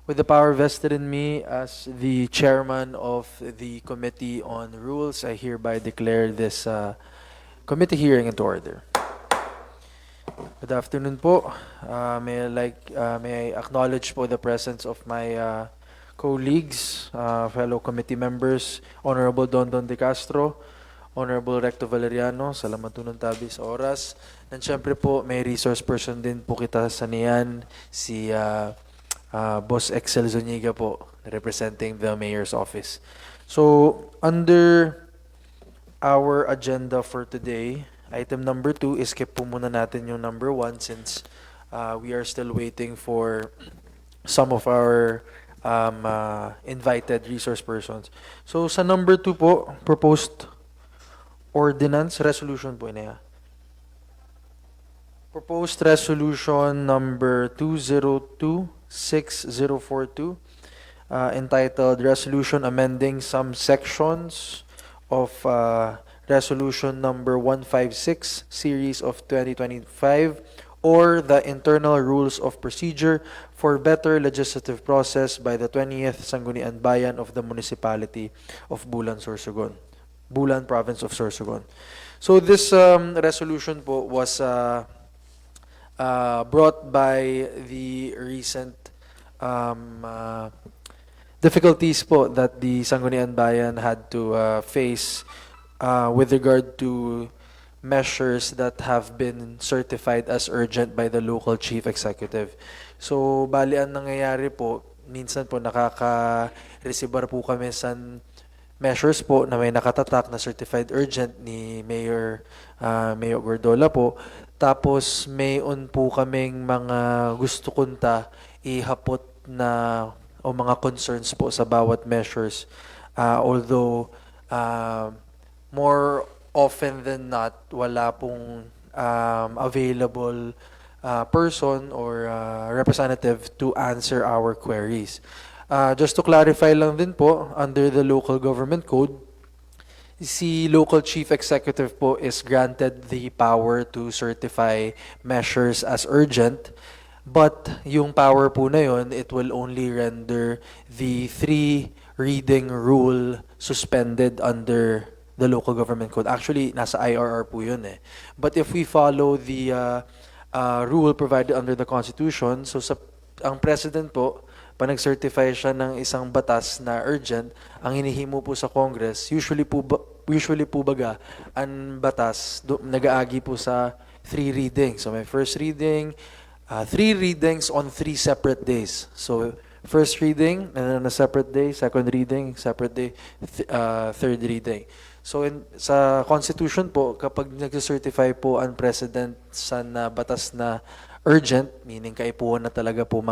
With the power vested in me as the chairman of the Committee on Rules, I hereby declare this committee hearing into order. Good afternoon po. May I acknowledge po the presence of my colleagues, fellow committee members, Honorable Dondon De Castro, Honorable Recto Valeriano, salamat po ng tabi sa oras. And syempre po, may resource person din po kita sa niyan, si Boss Excel Zuniga po, representing the Mayor's Office. So, under our agenda for today, item number 2, skip po muna natin yung number 1 since we are still waiting for some of our invited resource persons. So, sa number 2 po, proposed ordinance, resolution po ina. Proposed resolution number 2026042, entitled Resolution Amending Some Sections of Resolution number 156, Series of 2025, or the Internal Rules of Procedure for Better Legislative Process by the 20th Sangguniang Bayan of the Municipality of Bulan, Sorsogon. Bulan, Province of Sorsogon. So this resolution po was brought by the recent difficulties po that the Sangguniang Bayan had to face with regard to measures that have been certified as urgent by the local chief executive. So, bali ang nangyayari po, minsan po nakaka-receive po kami sa measures po na may nakatatak na certified urgent ni Mayor Gordola po. Tapos mayon po kaming mga gusto kunta ihapot na o mga concerns po sa bawat measures. Although more often than not, wala pong available person or representative to answer our queries. Just to clarify lang din po, under the local government code, si local chief executive po is granted the power to certify measures as urgent, but yung power po na yun, it will only render the 3-reading rule suspended under the local government code. Actually, nasa IRR po yun eh. But if we follow the rule provided under the Constitution, so ang president po, pag nag-certify siya ng isang batas na urgent, ang hinihimo po sa Congress, usually po baga, ang batas nag-aagi po sa 3 readings. So may first reading, 3 readings on 3 separate days. So first reading na separate day, second reading, separate day, third reading. So sa Constitution po, kapag nag-certify po ang President sa batas na urgent, meaning kaipuhan na talaga po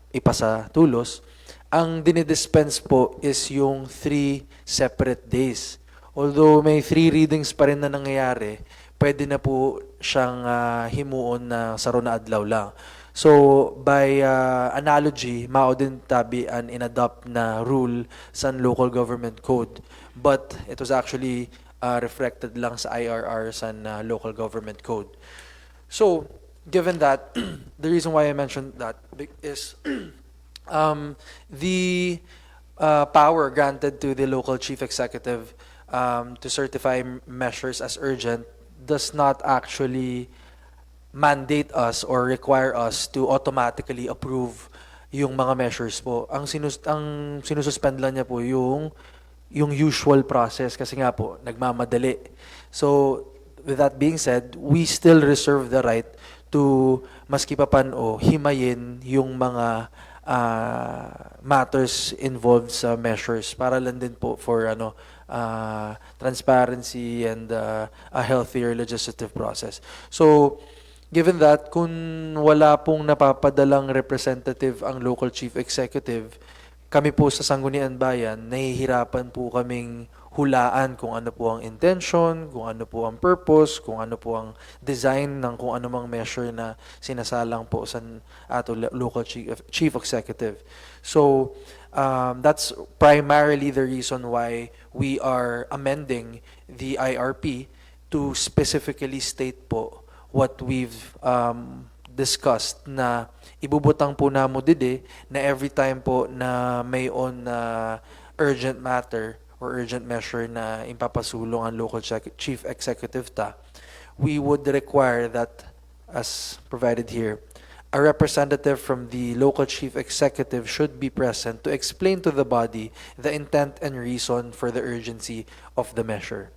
ipasa tulos, ang dinidispense po is yung 3 separate days. Although may 3 readings pa rin na nangyayari, pwede na po siyang himuon na saro na adlaw lang. So, by analogy, mao din tabi an inadopt na rule sa local government code. But it was actually reflected lang sa IRR sa local government code. So, given that, the reason why I mentioned that is the power granted to the local chief executive to certify measures as urgent does not actually mandate us or require us to automatically approve yung mga measures po. Ang sinususpend lang niya po yung usual process kasi nga po nagmamadali. So with that being said, we still reserve the right to maski pa pan o himayin yung mga matters involved sa measures para lang din po for transparency and a healthier legislative process. So given that, kung wala pong napapadalang representative ang local chief executive, kami po sa Sangguniang Bayan, nahihirapan po kaming hulaan kung ano po ang intention, kung ano po ang purpose, kung ano po ang design ng kung ano mang measure na sinasalang po sa ato local chief executive. So, that's primarily the reason why we are amending the IRP to specifically state po what we've discussed na ibubutang po namo dide na every time po na may on urgent matter or urgent measure na ipapasulong ang local chief executive ta, we would require that, as provided here, a representative from the local chief executive should be present to explain to the body the intent and reason for the urgency of the measure.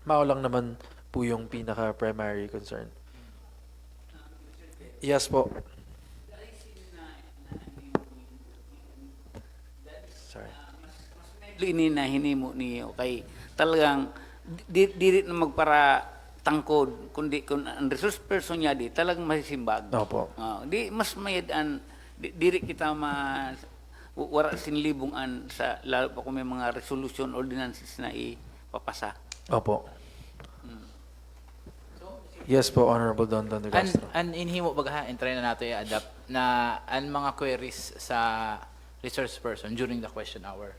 Mao lang naman po yung pinaka-primary concern. Yes po. Sorry. Ini na hinimo niyo kay talagang dili na magpara tangkod kundi kun ang resource person niya di talagang masisimbag. Opo. Di mas mayad diri kita wara sinlibungan sa lalo pa kung may mga resolution ordinances na ipapasa. Opo. Yes po, Honorable Don De Castro. An inhimo baga try na nato i-adapt na ang mga queries sa resource person during the question hour.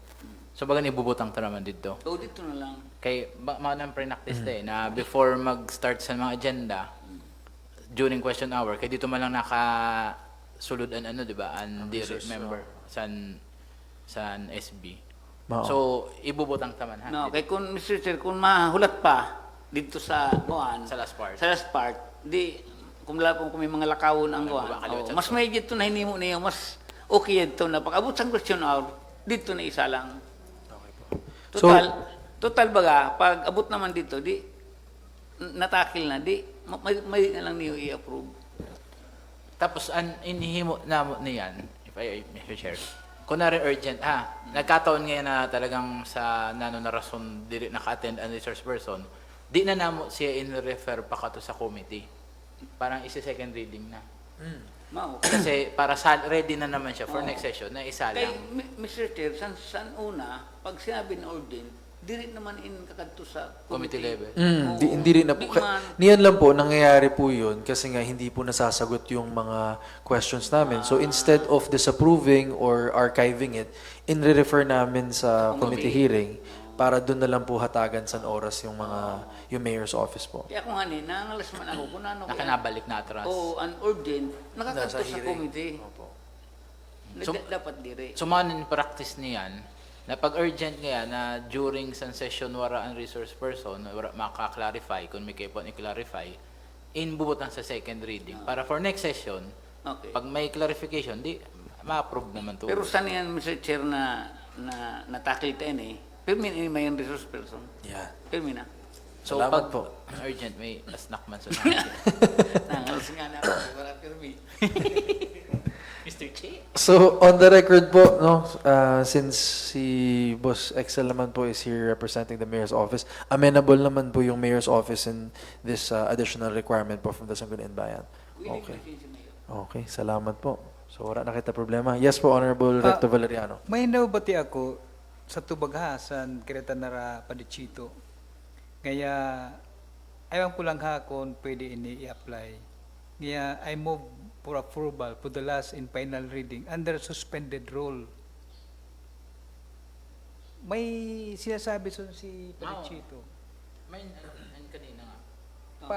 So baga ibubutang ta naman dito. So dito na lang. Kay mao nang pre-practice na before mag-start sa mga agenda during question hour kay dito man lang nakasulod an ano di ba an member san SB. Mao. So ibubutang taman ha. No, kay kun Mr. Chair kung mahulat pa dito sa kuan Sa last part. Sa last part, di kung may mga lakawon ang kuan. Mas may dito na hinimo niyo mas okay dito na pag-abot sa question hour dito na isa lang. Total baga, pag abot naman dito, di natakil na, di may na lang niyo i-approve. Tapos an inihimo namo niyan if I may share. Kunwari urgent nagkataon ngayon na talagang sa nano na rason dili naka-attend ang resource person, di na namo siya in-refer pa kato sa committee. Parang second reading na. Mao. Kasi para ready na naman siya for next session na isa Kay lang. Mr. Chair, san una, pag sinabi na ordin, dili naman kakadto sa Committee level. Hindi rin na po. Niyan lang po, nangyayari po yun kasi nga hindi po nasasagot yung mga questions namin. So instead of disapproving or archiving it, in-refer namin sa committee hearing para doon na lang po hatagan sa oras yung mayor's office po. Kaya kung hani, nangalas man ako kung ano. Nakanabalik na atras. O an urgent, nakakadto Nasa sa hearing. committee. Opo. Dapat dire. So man in practice niyan na pag urgent nga na during sa session wara ang resource person wara maka-clarify kung may kaipon i-clarify inbubutan sa second reading para for next session Okay. pag may clarification di ma-approve naman to. Pero saan yan, Mr. Chair, na natakil tayo Pirmin ini may resource person. Yeah. Pirmin na. So Salamat pag po. urgent may snack man sa Nangalas nga na ako. Wala pirmi. Mr. Che. So on the record po, no, since si Boss Excel naman po is here representing the mayor's office, amenable naman po yung mayor's office in this additional requirement po from the Sangguniang Bayan. Okay. Okay, salamat po. So wala na kita problema. Yes po, Honorable Recto Valeriano. May nabati ako sa tubagha sa Querétaro Padicito. Kaya ayaw ko lang kung pwede ini i-apply. Kaya I move for approval for the last and final reading under suspended rule. May sinasabi si Padicito May kanina nga.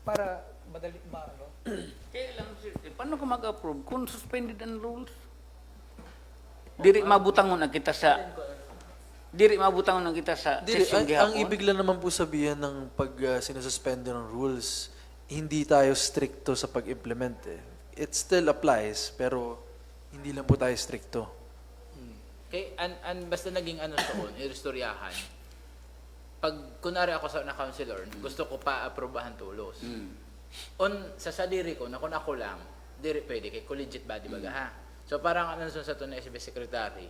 para madali no? Kaya lang, Sir, paano ka mag-approve kung suspended ang rules? Diri mabutangon na kita sa session Ang gihapon. ibig lang naman po sabihin ng pag sinususpend ng rules, hindi tayo stricto sa pag-implement It still applies, pero hindi lang po tayo stricto. Kay basta naging doon, irestoryahan. Pag kunwari ako na counselor, gusto ko pa aprobahan tulos. Sa sadiri ko, na kung ako lang, diri pwede kay collegiate body baga ha. So parang sa to na SB secretary,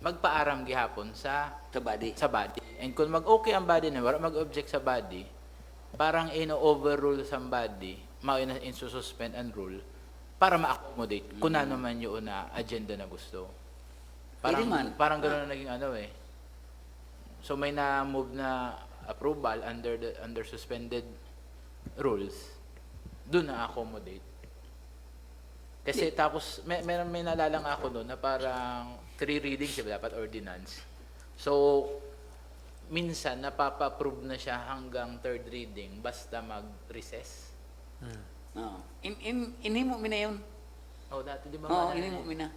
magpaaram gihapon sa body. And kung mag-okay ang body na wala mag-object sa body, parang overrule sa body, suspend and rule para ma-accommodate kung ano man yun na agenda na gusto. Parang gano'n na naging So may na-move na approval under suspended rules, doon na-accommodate. Kasi tapos may nalalang ako doon na parang 3 readings diba dapat ordinance. So minsan napapa-approve na siya hanggang 3rd reading basta mag-recess. Inhimo mi na yun. Oh, dati di ba? Oo, inhimo mi na.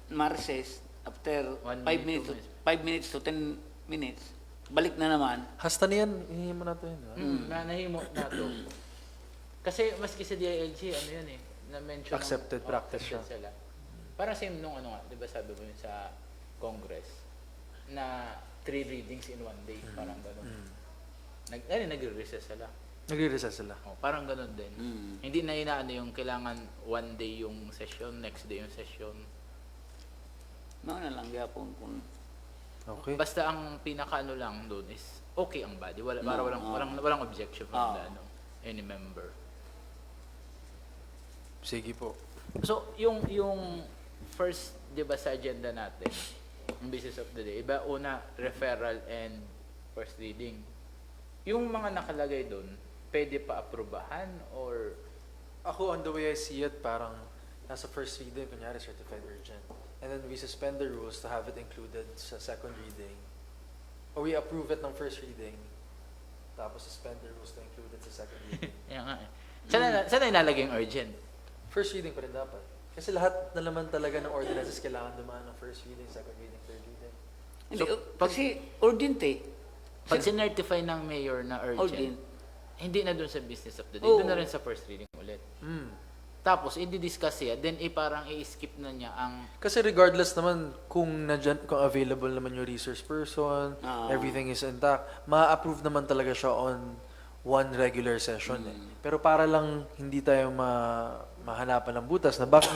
Marises, after 1 5 minute, minutes, 2 minutes. 5 minutes to 10 minutes, balik na naman. Hasta niyan, hihingi mo na to yun. Nahimo na to. Kasi maski sa DILG, ano yun eh, na-mention. Accepted practice siya. Sila. Parang same nung ano nga, di ba sabi mo yun sa Congress, na 3 readings in 1 day, parang gano'n. Nagre-recess sila. Nagre-recess sila. Oh, parang gano'n din. Mm. Hindi na inaano yung kailangan 1 day yung session, next day yung session. Mao na lang gyapon kung Okay. Basta ang pinakaano lang doon is okay ang body. Para No, walang objection from Ah. the, any member. Sige po. So, yung first, 'di ba sa agenda natin, yung business of the day, iba una referral and first reading. Yung mga nakalagay doon, pwede pa aprobahan or Ako, on the way I see it, parang nasa first reading, kunyari certified urgent. And then we suspend the rules to have it included sa second reading. Or we approve it ng first reading, tapos suspend the rules to include it sa second reading. yan nga eh. Saan ilalagay yung urgent? First reading pa rin dapat. Kasi lahat na naman talaga ng ordinances kailangan dumaan ng first reading, second reading, third reading. hindi, So, kasi urgent eh. Pag sinertify ng mayor na urgent, Urgent. hindi na doon sa business of the day, Oo. doon na rin sa first reading ulit. Mm. Tapos, i-discuss siya, then parang i-skip na niya ang Kasi regardless naman kung kung available naman yung resource person, Ah. everything is intact, ma-approve naman talaga siya on one regular session eh. Pero para lang hindi tayo mahanapan ng butas na bakit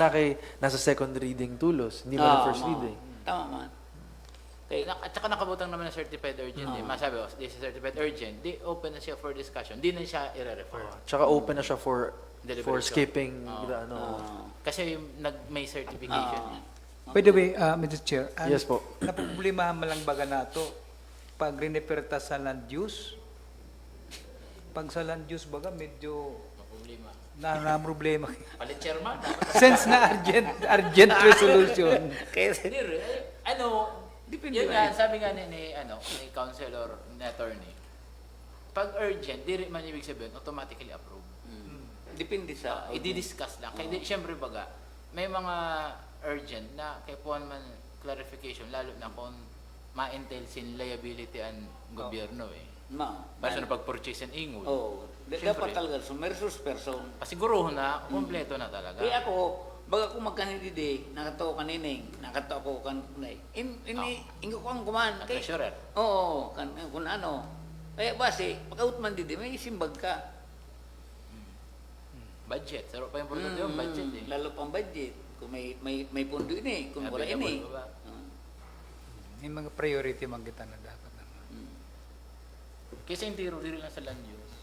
nasa second reading tulos, hindi ba na first reading. Tama man. Okay. At saka nakabutang naman na certified urgent. Masabi ko, this is certified urgent. Di open na siya for discussion. Di na siya i-refer. Tsaka open na siya for Deliberation. skipping Oo. the ano. Kasi yung may certification. Ah. By the way, Mr. Chair, Yes po. napoproblemahan man lang baga nato pag rineperta sa land use. Pag sa land use baga medyo Problema. na problema. Palit chairman. Dapat. Sense na urgent resolution. Kaya Hindi rin. Ano, Depende yun ba nga, sabi nga ni counselor, ni attorney, pag urgent, di rin man ibig sabihin, automatically approve. depende sa I-discuss lang. Kaya siyempre baga, may mga urgent na kay puan man clarification, lalo na kung ma-entail sin liability ang gobyerno eh. Basta na pag-purchase and ingol. Oh, Siyempre. dapat talaga sumersus person. Pasiguruhin na, kompleto na talaga. Kaya ako, baga ko magkanindi, nakato kanining, nakato ako kanay. Ingo ko ang kuman. Kay, Treasurer. oo, kung ano. Kaya base, pag-out man didi, may simbag ka. Budget. Saro pa yung importante yung budget eh. Lalo pang budget. Kung may pundo ini, kung wala Available ini. ba ba? Yung mga priority man kita na dapat naman. Kasi hindi rin lang sa land use.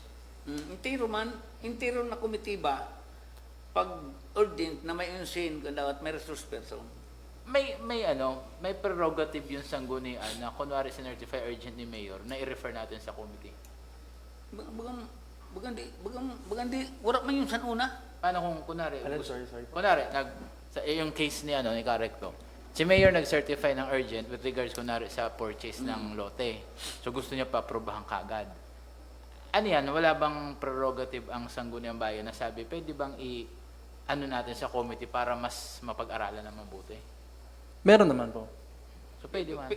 Intiro na komitiba, pag urgent na may unsin, kung dapat may resource person. May prerogative yung sanggunian na kunwari sinertify urgent ni Mayor na i-refer natin sa committee. Bagang di, wala man yung sanuna. Paano kung kunwari, Alan, sorry. kunwari, yung case ni Carecto, si Mayor nag-certify ng urgent with regards kunwari sa purchase ng lote. So gusto niya pa-aprobahan kagad. Ano yan, wala bang prerogative ang sangguniang bayan na sabi, pwede bang ano natin sa committee para mas mapag-aralan ng mabuti? Meron naman po. So pwede man.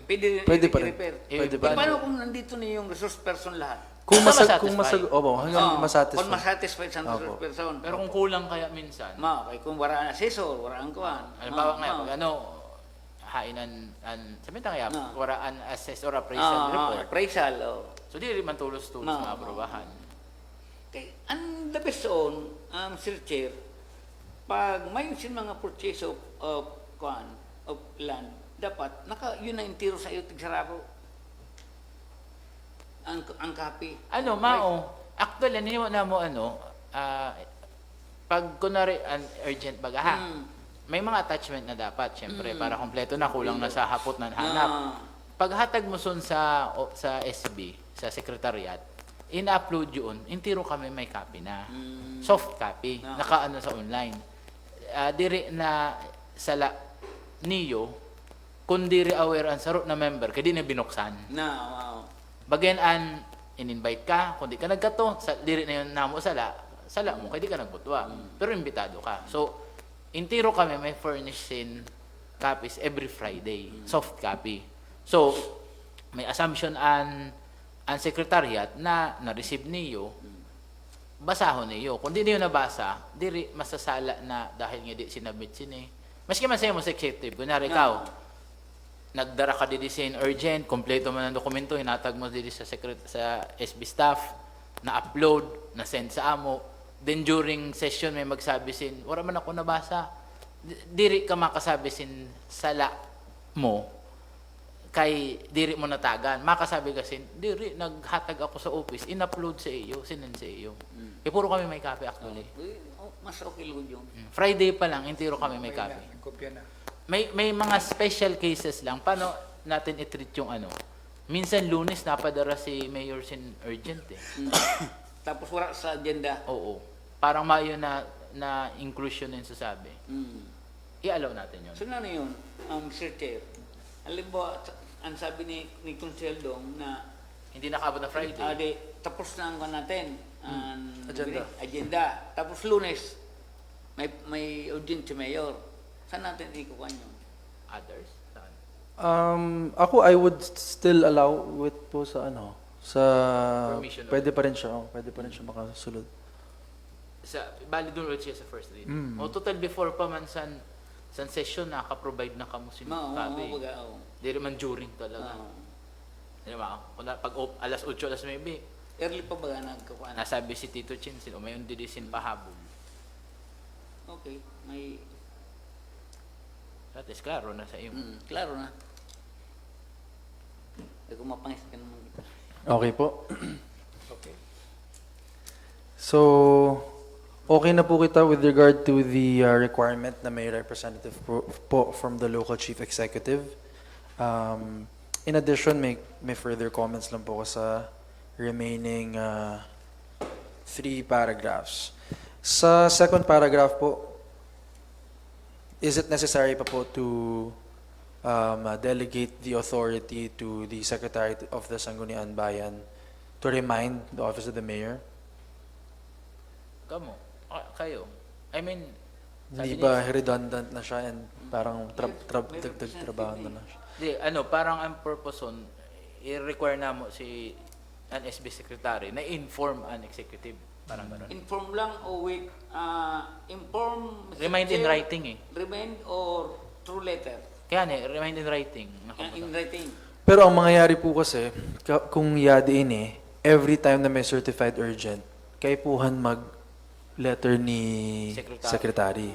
Pwede pa rin. i-repair. Pwede Eh, pa rin. paano kung nandito na yung resource person lahat? Kung Basta kung masatisfy. hanggang Kung masatisfy. masatisfied sa resource Opo. person. Pero kung kulang kaya minsan, Kung wala na assessor, wala ang kuhan. halimbawa nga, pag hainan, sabihin tayo kaya, wala an assess or appraisal report. Appraisal, oh. So di rin man tulos-tulos na aprobahan. Okay, ang the best on, Sir Chair, pag may sin mga purchase of land, dapat yun na intiro sa iyo tigsarako. Ang copy. Actually, naniwa na mo pag kunwari an urgent baga may mga attachment na dapat, syempre, para kompleto na, kulang na sa hapot na hanap. Paghatag mo sun sa SB, sa secretariat, in-upload yun, intiro kami may copy na. Soft copy, nakaano sa online. Diri na sala niyo, kung diri aware ang sarot na member, kaya di na binuksan. Bagayan in-invite ka, kung di ka nagkato, diri na yun namo sala, sala mo, kaya di ka nagbutwa. Pero imbitado ka. So, intiro kami may furnishin copies every Friday, soft copy. So, may assumption ang secretariat na na-receive niyo, basahon niyo. Kung di niyo nabasa, diri masasala na dahil nga di sinabit sini. Maski man sa'yo mo sa executive, kunyari ikaw, nagdara ka di sin urgent, kompleto man ang dokumento, hinatag mo di sa sa SB staff, na-upload, na-send sa amo. Then during session may magsabi sin, wala man ako nabasa. Diri ka makasabi sin sala mo, kay diri mo natagan. Makasabi kasi, diri, naghatag ako sa office, in-upload sa iyo, sinend sa iyo. Kaya puro kami may copy actually. Mas okay lang yun. Friday pa lang, intiro kami may copy. Kopya na. May mga special cases lang. Paano natin i-treat yung ano? Minsan Lunes napadara si Mayor sin urgent eh. Tapos wala sa agenda. Oo. Parang mayo na inclusion yung sasabi. I-allow natin yun. So na yun, Mr. Chair. Alam mo, ang sabi ni Consel Dong na Hindi nakaabot na Friday. tapos na ang natin. Agenda. Tapos Lunes, may urgent si Mayor. Saan natin ikukuha yun? Others? Saan? Ako, I would still allow it po sa ano, sa Permission pwede pa rin siya, pwede pa rin siya makasulod. Bali doon ulit siya sa first reading. O total before pa man san session nakaka-provide na kamo sin copy. Di man during talaga. Di ba? Pag alas 8, alas 9, Early pa ba nagkakuha? nasabi si Tito Chin, may undidisin pahabol. Okay, may... That is klaro na sa iyo. Klaro na. Kung mapangis ka naman kita. Okay po. Okay. So, okay na po kita with regard to the requirement na may representative po from the local chief executive. In addition, may further comments lang po ko sa remaining 3 paragraphs. Sa second paragraph po, is it necessary pa po to delegate the authority to the Secretary of the Sangguniang Bayan to remind the Office of the Mayor? Kamo? Kayo? I mean, Hindi sabi ba redundant na siya and parang dagdag trabaho na siya? Di, parang ang purpose on, i-require na mo si an SB secretary na inform an executive. Parang gano'n. Inform lang o with... inform... Mr. Remind in Chair, writing eh. Remind or through letter? Kaya remind in writing. In writing. Pero ang mangyayari po kasi, kung yadiin every time na may certified urgent, kaipuhan mag-letter ni Secretary.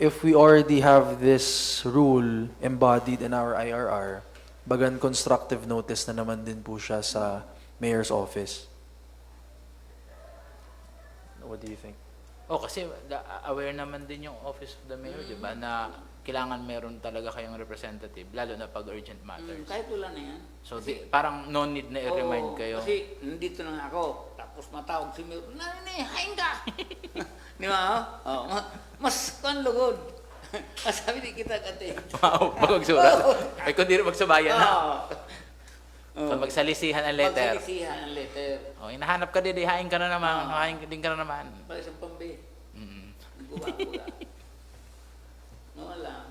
If we already have this rule embodied in our IRR, bagan constructive notice na naman din po siya sa Mayor's office. What do you think? Kasi aware naman din yung Office of the Mayor, di ba, na kailangan meron talaga kayong representative, lalo na pag urgent matters. Kahit wala na yan. So, parang no need na i-remind Oo, kayo. Kasi nandito na nga ako. Tapos matawag si Mayor, Nani, hain ka! Di ba? Oh, mas lugod. Sabi ni kita kate. Wow, pag magsurat. Ay, kung di rin magsubayan na. Oh. So, magsalisihan ang letter. Magsalisihan ang letter. Hinahanap ka din, hain ka na naman. Hain din ka na naman. Para isang pambi. Buga-buga. No, wala.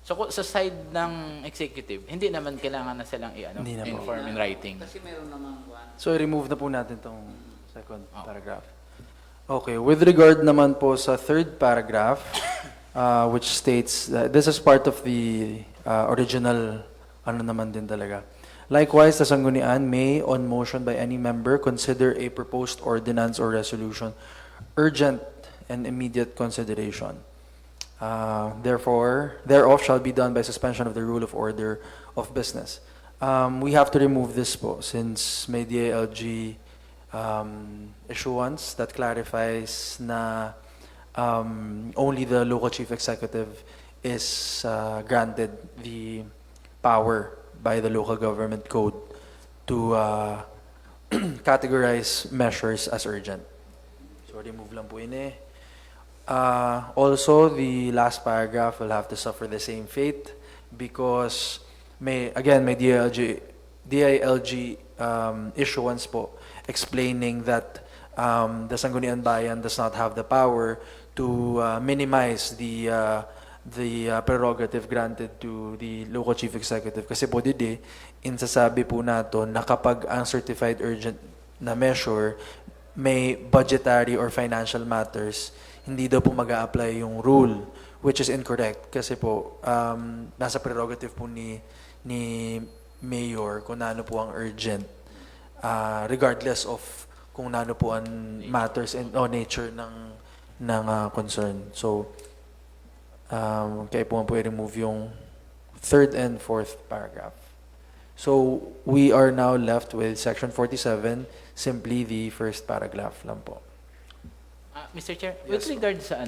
So, sa side ng executive, hindi naman kailangan na silang Hindi naman. inform in writing. Kasi meron naman kuwan. So, i-remove na po natin tong second paragraph. Okay, with regard naman po sa third paragraph, which states that this is part of the original, naman din talaga. Likewise, the Sanggunian may, on motion by any member, consider a proposed ordinance or resolution urgent and immediate consideration. Thereof shall be done by suspension of the rule of order of business. We have to remove this po since may DILG issuance that clarifies na only the local chief executive is granted the power by the local government code to categorize measures as urgent. So remove lang po yun Also, the last paragraph will have to suffer the same fate because may DILG issuance po explaining that the Sangguniang Bayan does not have the power to minimize the prerogative granted to the local chief executive. Kasi po didi, insasabi po nato na kapag ang certified urgent na measure may budgetary or financial matters, hindi daw po mag-a-apply yung rule, which is incorrect. Kasi po, nasa prerogative po ni mayor kung ano po ang urgent, regardless of kung ano po ang matters and nature ng concern. So, kaya po i-remove yung third and fourth paragraph. So, we are now left with section 47, simply the first paragraph lang po. Mr. Chair, with regard sa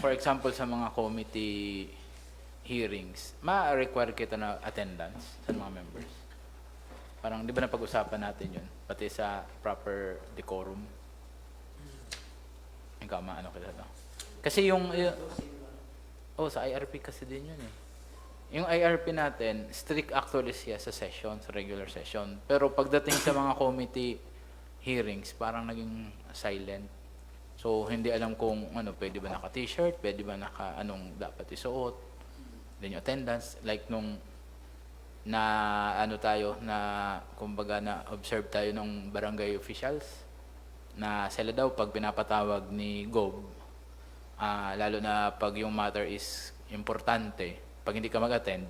for example, sa mga committee hearings, ma-require kita na attendance sa mga members. Parang, di ba napag-usapan natin yun? Pati sa proper decorum. Ikaw, maano kita to? Kasi sa IRP kasi din yun eh. Yung IRP natin, strict actually siya sa session, sa regular session. Pero pagdating sa mga committee hearings, parang naging silent. So, hindi alam kung pwede ba naka-t-shirt, pwede ba anong dapat isuot, then yung attendance, like nung kumbaga na-observe tayo ng barangay officials, na sila daw pag pinapatawag ni Gob, lalo na pag yung matter is importante, pag hindi ka mag-attend,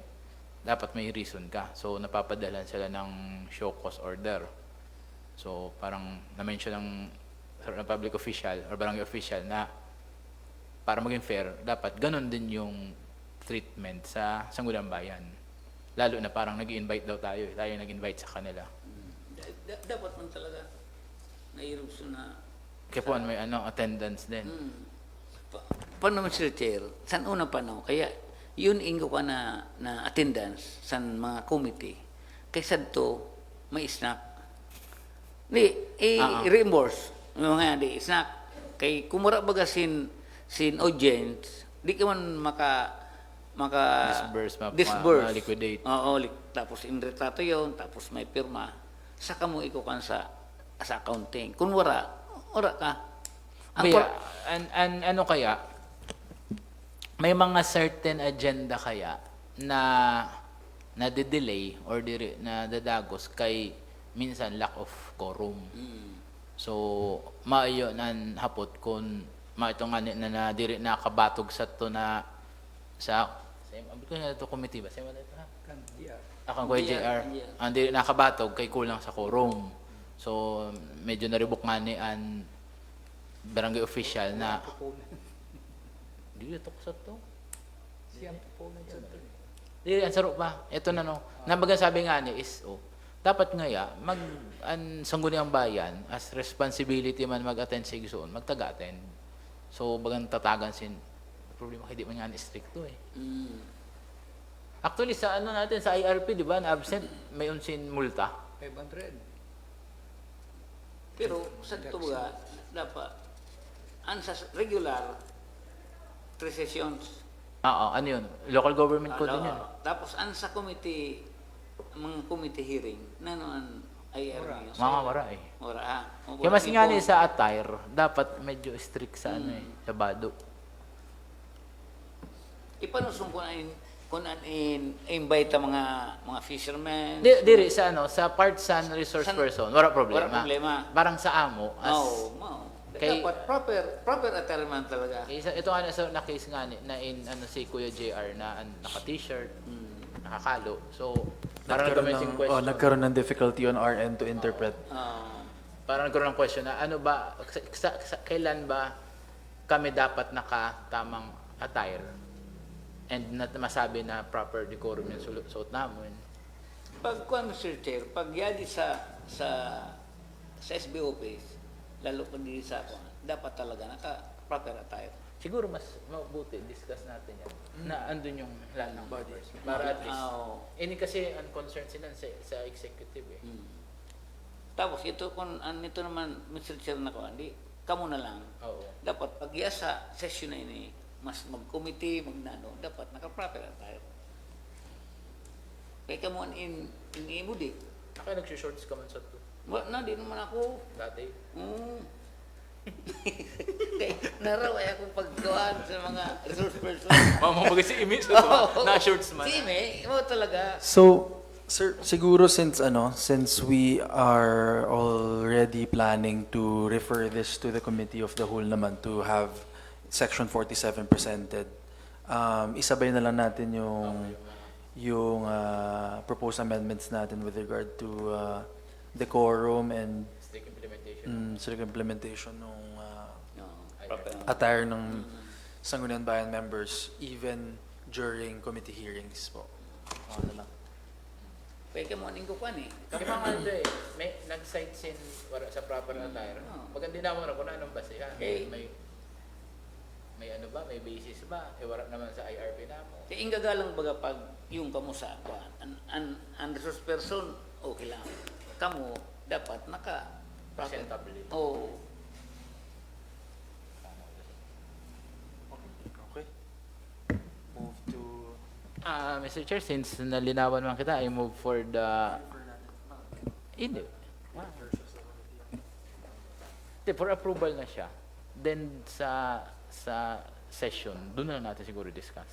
dapat may reason ka. So, napapadalan sila ng show cause order. So, parang na-mention ng public official or barangay official na para maging fair, dapat ganun din yung treatment sa Sangguniang Bayan. Lalo na parang nag-invite daw tayo. Tayo nag-invite sa kanila. Dapat man talaga nairuso na. Kaya po, may attendance din. Paano Mr. Chair, san una pa no? Kaya yun ingo ka na attendance sa mga committee. Kaysa to, may snack. Reimburse. Yung nga, snack. Kay kumura baga sin audience, di ka man disburse. Liquidate. Oo, tapos inretrato yun, tapos may pirma. Saka mo ikukan sa accounting. Kung wala ka. Kaya, may mga certain agenda kaya na delay or na dadagos kay minsan lack of quorum. So, maayo nan hapot kung maito nga na diri nakabatog sa to na sa ko na to committee ba? Sa ito ha? Akong ko JR. Ang diri nakabatog kay kulang sa quorum. So, medyo naribok nga ni an barangay official na dili to sa to. Dili ang sarap pa. Ito na Nabaga sabi nga ni is dapat ngaya ang Sangguniang Bayan as responsibility man mag-attend sa igsoon, magtaga-attend. So bagang tatagan problema kay di man nga ni stricto eh. Actually sa natin sa IRP di ba na absent may unsin multa 500. Pero sa tuga dapat sa regular 3 sessions. Ano yun? Local government code din yun. Tapos sa committee mga committee hearing ang IRP. Mga wara eh. Wala. Kaya mas nga ni sa attire, dapat medyo strict sa sa bado. Ipanusong ko na kung invite mga fishermen. Diri sa part sa resource person, wala problema. Wala problema. Parang sa amo as dapat proper attire talaga. Ito na case nga na si Kuya JR na naka-t-shirt, nakakalo. So Nagkaroon ng difficulty on our end to interpret. Parang nagkaroon ng question na ba, kailan ba kami dapat nakatamang attire and masabi na proper decorum yung suot namin. Pag Mr. Chair, pag yadi sa SB office, lalo pa din dapat talaga naka-proper attire. Siguro mas mabuti, discuss natin yan, na andun yung lahat ng bodies. Para at least, ini kasi ang concern sila sa executive eh. Tapos ito, ito naman, Mr. Chair na hindi, kamo na lang. Dapat pag sa session na ini, mas mag-committee, dapat naka-proper attire. Kaya kamo in imudi. Kaya nag-shorts ka man sa to. Na, di naman ako. Dati. Kaya naraw ay akong pagkuhan sa mga resource person. Mamamaga si Imi sa na-shorts man. Si Ime, mo talaga. So, sir, siguro since we are already planning to refer this to the committee of the whole naman to have section 47 presented, isabay na lang natin yung proposed amendments natin with regard to decorum and Strict implementation. strict implementation ng No, proper. attire ng Sangguniang Bayan members even during committee hearings po. Ano lang. Kaya ka morning ko kwan eh. Kasi mga ano eh, may nag-site sin sa proper attire. Oo. Maganda naman na kung anong basihan. Okay. May ano ba, may basis ba? E wala naman sa IRP na mo. Kaya ingagalang baga pag yung kamu sa kwan, an resource person, okay lang. Kamu, dapat naka Presentable. Oh, Okay. Move to Mr. Chair, since nalinawan man kita, I move for the... Hindi. Hindi, for approval na siya. Then sa session, doon na lang natin siguro discuss.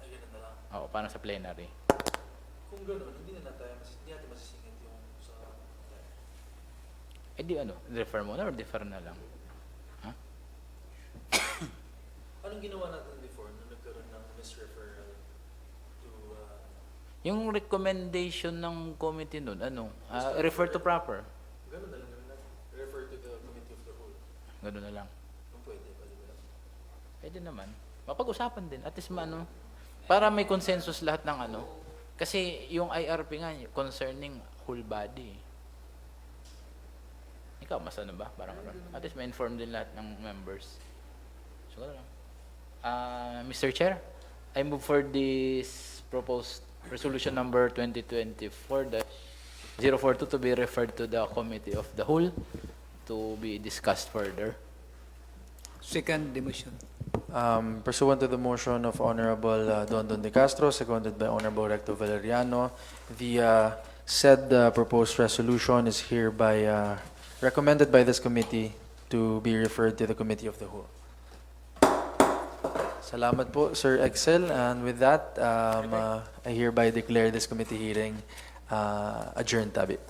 ay ganun na lang. Oo, para sa plenary. Kung gano'n, hindi natin masisingit yung sa... Eh di ano, refer mo na or defer na lang? Ha? Anong ginawa natin before nung nagkaroon ng misreferral to... Yung recommendation ng committee nun, ano, refer to proper. Gano'n na lang gawin natin. Refer to the committee of the whole. Gano'n na lang. Kung pwede ba? Pwede naman. Mapag-usapan din. At least maano, para may consensus lahat ng ano. Kasi yung IRP nga, concerning whole body. Ikaw, mas ano ba? Parang ano. At least ma-inform din lahat ng members. So, gano'n lang. Mr. Chair, I move for this proposed resolution number 2024-042 to be referred to the committee of the whole to be discussed further. Second demotion. Pursuant to the motion of Honorable Dondon De Castro, seconded by Honorable Recto Valeriano, the said proposed resolution is hereby recommended by this committee to be referred to the committee of the whole. Salamat po, Sir Excel. And with that, I hereby declare this committee hearing adjourned, Tabi.